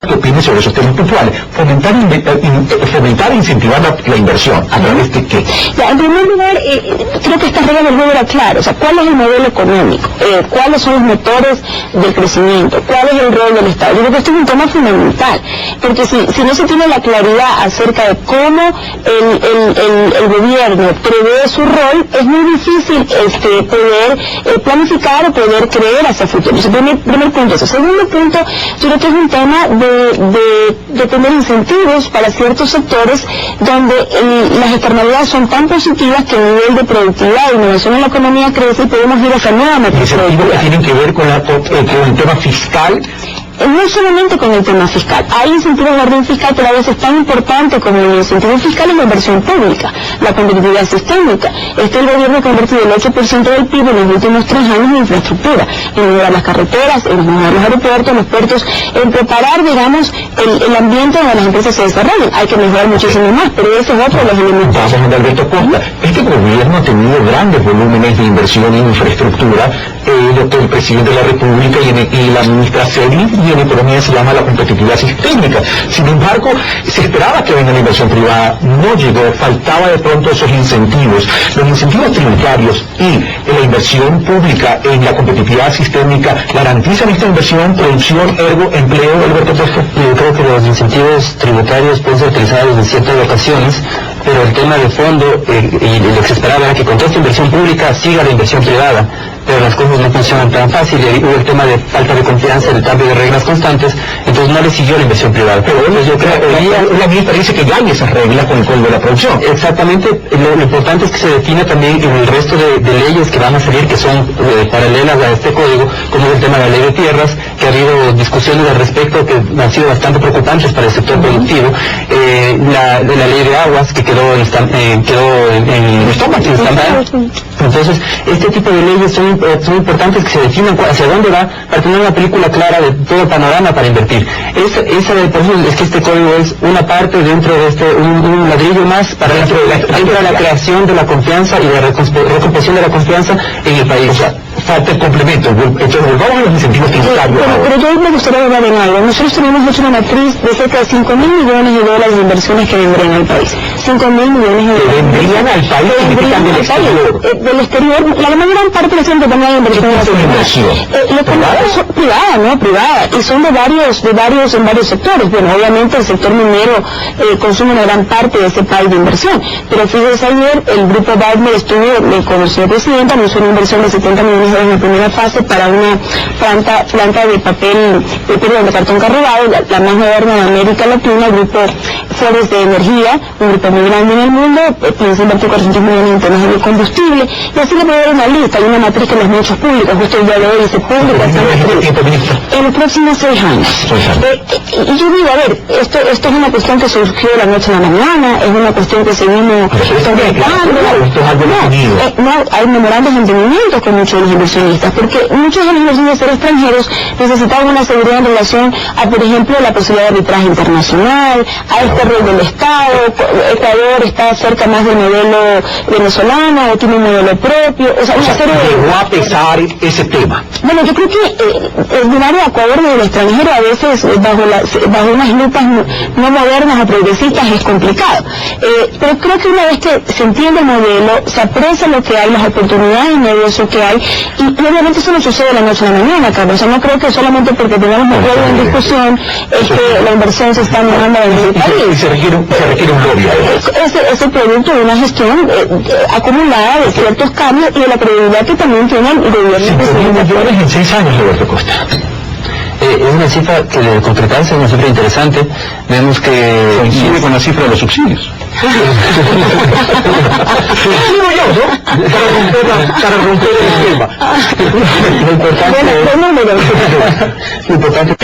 ¿Qué opinas sobre esos temas puntuales? Fomentar e incentivar la inversión. ¿A través de qué? Ya, en primer lugar, creo que esta regla del juego era clara. O sea, ¿cuál es el modelo económico? ¿Cuáles son los motores del crecimiento? ¿Cuál es el rol del Estado? Yo creo que esto es un tema fundamental. Porque si no se tiene la claridad acerca de cómo el gobierno prevé su rol, es muy difícil poder planificar o poder creer hacia el futuro. Ese primer punto. Ese segundo punto, yo creo que es un tema de tener incentivos para ciertos sectores donde las externalidades son tan positivas que el nivel de productividad e innovación en la economía crece y podemos ir hacia nueva matriz productiva. ¿Que tienen que ver con el tema fiscal? No solamente con el tema fiscal, hay incentivos de orden fiscal, pero a veces tan importante como el incentivo fiscal es la inversión pública, la competitividad sistémica. El gobierno ha convertido el 8% del PIB en los últimos 3 años en infraestructura, en mejorar las carreteras, en mejorar los aeropuertos, los puertos, en preparar, digamos, el ambiente donde las empresas se desarrollan. Hay que mejorar muchísimo más, pero ese es otro de los elementos. Vamos a Alberto Costa. Este gobierno ha tenido grandes volúmenes de inversión en infraestructura, el presidente de la República y la ministra Celi, y en economía se llama la competitividad sistémica. Sin embargo, se esperaba que venga la inversión privada, no llegó, faltaba de pronto esos incentivos. Los incentivos tributarios y la inversión pública en la competitividad sistémica garantizan esta inversión, producción, ergo, empleo, Alberto Costa. Yo creo que los incentivos tributarios pueden ser utilizados en ciertas ocasiones, pero el tema de fondo y lo que se esperaba era que con toda esta inversión pública siga la inversión privada, pero las cosas no funcionan tan fácil y hubo el tema de falta de confianza, el cambio de reglas constantes, entonces no le siguió la inversión privada. Pero yo creo que la ministra dice que ya hay esas reglas con el código de la producción. Exactamente, lo importante es que se define también en el resto de leyes que van a salir, que son paralelas a este código, como es el tema de la ley de tierras, que ha habido discusiones al respecto que han sido bastante preocupantes para el sector productivo, la ley de aguas que quedó en stand-by. Entonces, este tipo de leyes son importantes que se definan hacia dónde va, para tener una película clara de todo el panorama para invertir. Por eso es que este código es una parte dentro de un ladrillo más para dentro de la creación de la confianza y la recomposición de la confianza en el país. O sea, falta el complemento. Entonces, volvamos a los incentivos tributarios. Pero yo me gustaría hablar en algo. Nosotros tenemos hecho una matriz de cerca de $5.000 millones de inversiones que vendrían al país. 5.000 millones de dólares. ¿Vendrían al país? Vendrían al país. Del exterior, la gran parte de la también hay inversión privada, y son en varios sectores. Bueno, obviamente el sector minero consume una gran parte de ese país de inversión, pero fíjese, ayer el grupo Wagner estuvo con el señor presidente, anunció una inversión de $70 millones en la primera fase para una planta de de cartón cargado, la más moderna de América Latina. El grupo Forest de Energía, un grupo muy grande en el mundo, piensa invertir 400 millones en temas de biocombustible, y así le puedo dar una lista, hay una matriz que en los muchos públicos, justo el día de hoy se publica en los próximos 6 años. Y yo digo, a ver, esto es una cuestión que surgió de la noche a la mañana, es una cuestión que se vino hay memorandos de entendimiento con muchos de los inversionistas, porque muchos de los inversionistas extranjeros necesitaban una seguridad en relación a, por ejemplo, la posibilidad de arbitraje internacional, a este rol del Estado. Ecuador está cerca más del modelo venezolano, o tiene un modelo propio, o sea, una serie de... Llegó a pesar ese tema. Bueno, yo creo que el dinámico de Ecuador desde el extranjero a veces bajo unas lupas no modernas o progresistas es complicado, pero creo que una vez que se entiende el modelo, se aprecia lo que hay, las oportunidades de negocio que hay, y obviamente eso no sucede de la noche a la mañana, Carlos. O sea, no creo que solamente porque tengamos un juego en discusión la inversión se está manejando en el país. Y se requiere un lobby. Es el producto de una gestión acumulada de ciertos cambios y de la credibilidad que también tiene el gobierno. 5.000 millones en 6 años, Alberto Costa. Es una cifra que de concretarse es una cifra interesante. Vemos que coincide con la cifra de los subsidios. Para romper el esquema. Lo importante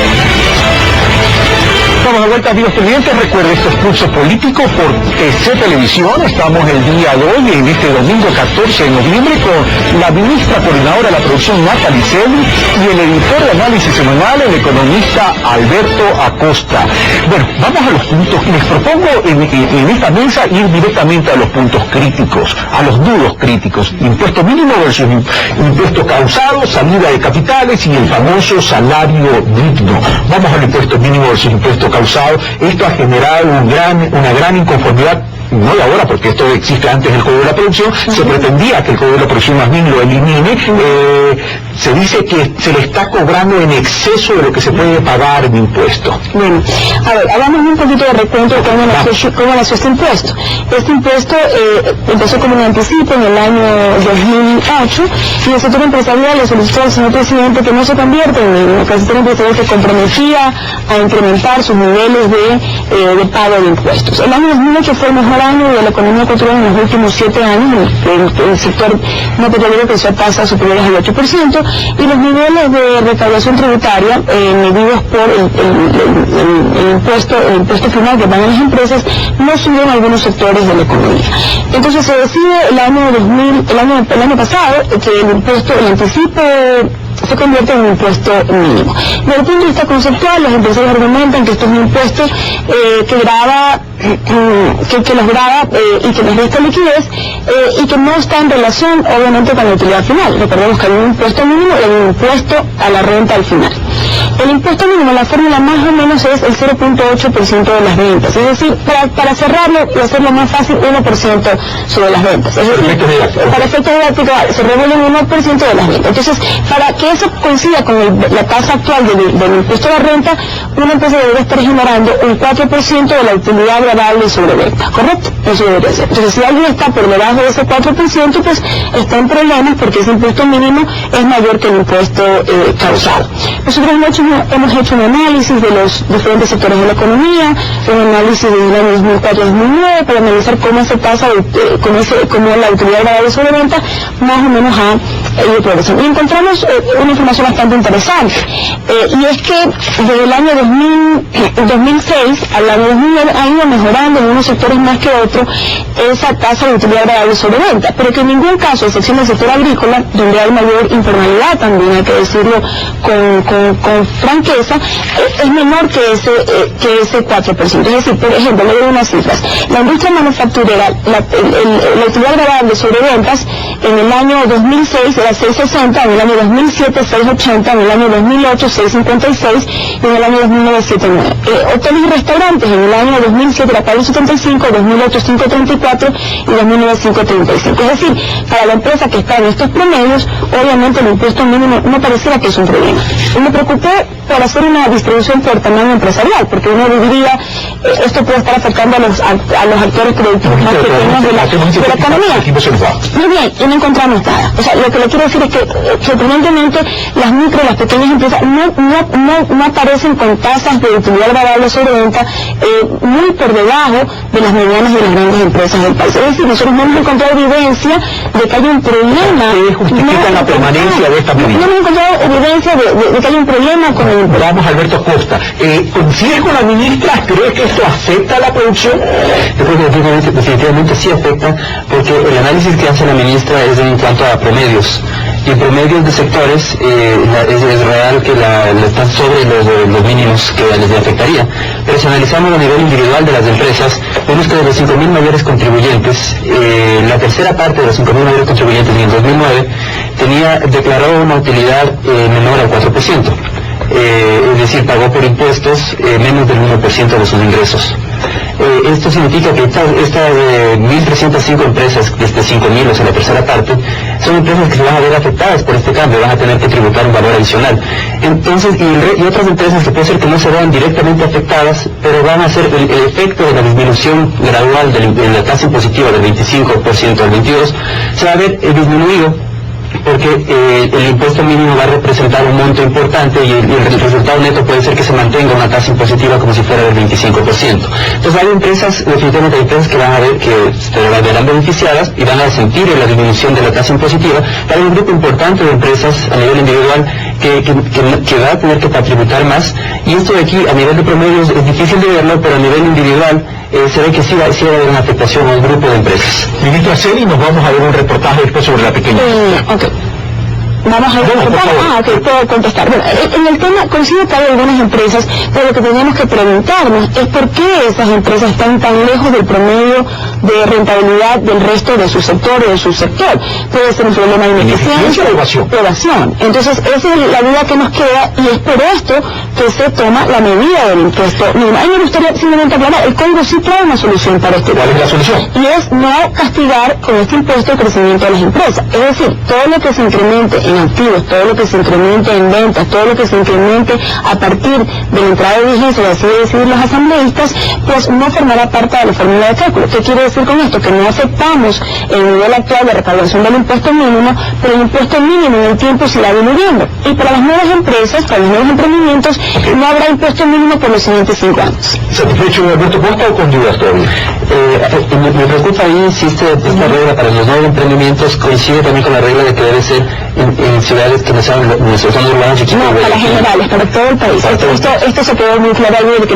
vuelta, amigos televidentes. Recuerde, esto es Pulso Político por TC Televisión. Estamos el día de hoy, en este domingo 14 de noviembre, con la ministra coordinadora de la producción, Natalie Selly, y el editor de análisis semanal, el economista Alberto Acosta. Bueno, vamos a los puntos. Les propongo en esta mesa ir directamente a los puntos críticos, a los duros críticos. Impuesto mínimo versus impuesto causado, salida de capitales y el famoso salario digno. Vamos al impuesto mínimo versus impuesto causado. Esto ha generado una gran inconformidad, no de ahora, porque esto existe antes del Código de la Producción. Se pretendía que el Código de la Producción más bien lo elimine. Se dice que se le está cobrando en exceso de lo que se puede pagar de impuesto. Bueno, a ver, hagamos un poquito de recuento de cómo nació este impuesto. Este impuesto empezó como un anticipo en el año 2008, y el sector empresarial le solicitó al señor presidente que no se convierta en un sector empresarial que comprometía a incrementar sus niveles de pago de impuestos. El año 2008 fue el mejor año de la economía ecuatoriana en los últimos 7 años. El sector no petrolero creció a tasas superiores al 8%, y los niveles de recaudación tributaria medidos por el impuesto final que pagan las empresas no subieron algunos sectores de la economía. Entonces se decide el año pasado que el anticipo se convierte en un impuesto mínimo. Desde el punto de vista conceptual, los empresarios argumentan que esto es un impuesto que grava, que los grava y que les resta liquidez, y que no está en relación, obviamente, con la utilidad final. Recordemos que hay un impuesto mínimo y hay un impuesto a la renta al final. El impuesto mínimo, la fórmula más o menos es el 0.8% de las ventas. Es decir, para cerrarlo y hacerlo más fácil, 1% sobre las ventas. Es decir, para efectos didácticos se revuelve un 1% de las ventas. Entonces, para que eso coincida con la tasa actual del impuesto a la renta, una empresa debería estar generando un 4% de la utilidad gravable sobre ventas, ¿correcto? Eso debería ser. Entonces, si alguien está por debajo de ese 4%, pues está en problemas, porque ese impuesto mínimo es mayor que el impuesto causado. Nosotros hemos hecho un análisis de los diferentes sectores de la economía, un análisis desde el año 2004-2009, para analizar cómo esa tasa, cómo la utilidad gravable sobre ventas más o menos ha ido progresando. Y encontramos una información bastante interesante, y es que desde el año 2006 al año 2009 ha ido mejorando en unos sectores más que otros esa tasa de utilidad agradable sobre venta, pero que en ningún caso, a excepción del sector agrícola, donde hay mayor informalidad también, hay que decirlo con franqueza, es menor que ese 4%. Es decir, por ejemplo, le doy unas cifras. La industria manufacturera, la utilidad agradable sobre ventas en el año 2006 era 6.60, en el año 2007 6.80, en el año 2008 6.56 y en el año 2009 7.9. Hoteles y restaurantes en el año 2007 era 4.75, 2008 5.34 y 2009 5.35. Es decir, para la empresa que está en estos promedios, obviamente el impuesto mínimo no pareciera que es un problema. Y me preocupé por hacer una distribución por tamaño empresarial, porque uno diría, esto puede estar afectando a los actores productivos más pequeños de la economía. Muy bien, y no encontramos nada. O sea, lo que le quiero decir es que, sorprendentemente, las micro y las pequeñas empresas no aparecen con tasas de utilidad agradable sobre venta muy por debajo de las medianas y las grandes empresas del país. Es decir, nosotros no hemos encontrado evidencia de que haya un problema. ¿Qué justifica la permanencia de esta medida? No hemos encontrado evidencia de que haya un problema con el... Vamos, Alberto Acosta. ¿Coincide con la ministra? ¿Cree que esto afecta a la producción? Yo creo que definitivamente sí afecta, porque el análisis que hace la ministra es en cuanto a promedios. Y en promedios de sectores es real que está sobre los mínimos que les afectaría. Pero si analizamos a nivel individual de las empresas, vemos que de los 5.000 mayores contribuyentes, la tercera parte de los 5.000 mayores contribuyentes en el 2009 declaró una utilidad menor al 4%. Es decir, pagó por impuestos menos del 1% de sus ingresos. Esto significa que estas 1.305 empresas, desde 5.000, o sea, la tercera parte, son empresas que se van a ver afectadas por este cambio, van a tener que tributar un valor adicional. Entonces, y otras empresas que puede ser que no se vean directamente afectadas, pero van a ser el efecto de la disminución gradual de la tasa impositiva del 25% al 22%, se va a ver disminuido porque el impuesto mínimo va a representar un monto importante y el resultado neto puede ser que se mantenga una tasa impositiva como si fuera del 25%. Entonces hay empresas, definitivamente hay empresas que van a ver que se verán beneficiadas y van a sentir la disminución de la tasa impositiva. Hay un grupo importante de empresas a nivel individual que va a tener que tributar más, y esto de aquí a nivel de promedio es difícil de verlo, pero a nivel individual se ve que sí va a haber una afectación a un grupo de empresas. Ministra Celi, nos vamos a ver un reportaje después sobre la pequeña. Ok. Vamos a ver, puedo contestar. Bueno, en el tema, coincido que hay algunas empresas, pero lo que tenemos que preguntarnos es por qué esas empresas están tan lejos del promedio de rentabilidad del resto de su sector o de su sector. Puede ser un problema de ineficiencia o evasión. Entonces, esa es la duda que nos queda, y es por esto que se toma la medida del impuesto mínimo. A mí me gustaría simplemente aclarar, el código sí trae una solución para este ¿Cuál es la solución? Y es no castigar con este impuesto el crecimiento de las empresas. Es decir, todo lo que se incremente en activos, todo lo que se incremente en ventas, todo lo que se incremente a partir de la entrada de vigencia, de así decidir los asambleístas, pues no formará parte de la fórmula de cálculo. ¿Qué quiere decir con esto? Que no aceptamos el nivel actual de recaudación del impuesto mínimo, pero el impuesto mínimo en el tiempo se irá diluyendo. Y para las nuevas empresas, para los nuevos emprendimientos, no habrá impuesto mínimo por los siguientes 5 años. ¿Satisfecho, Alberto Costa, o con dudas todavía? Me preocupa ahí si esta regla para los nuevos emprendimientos coincide también con la regla de que debe ser en ciudades que no sean urbanas y no, para generales, para todo el país. Esto se quedó muy claro ayer, que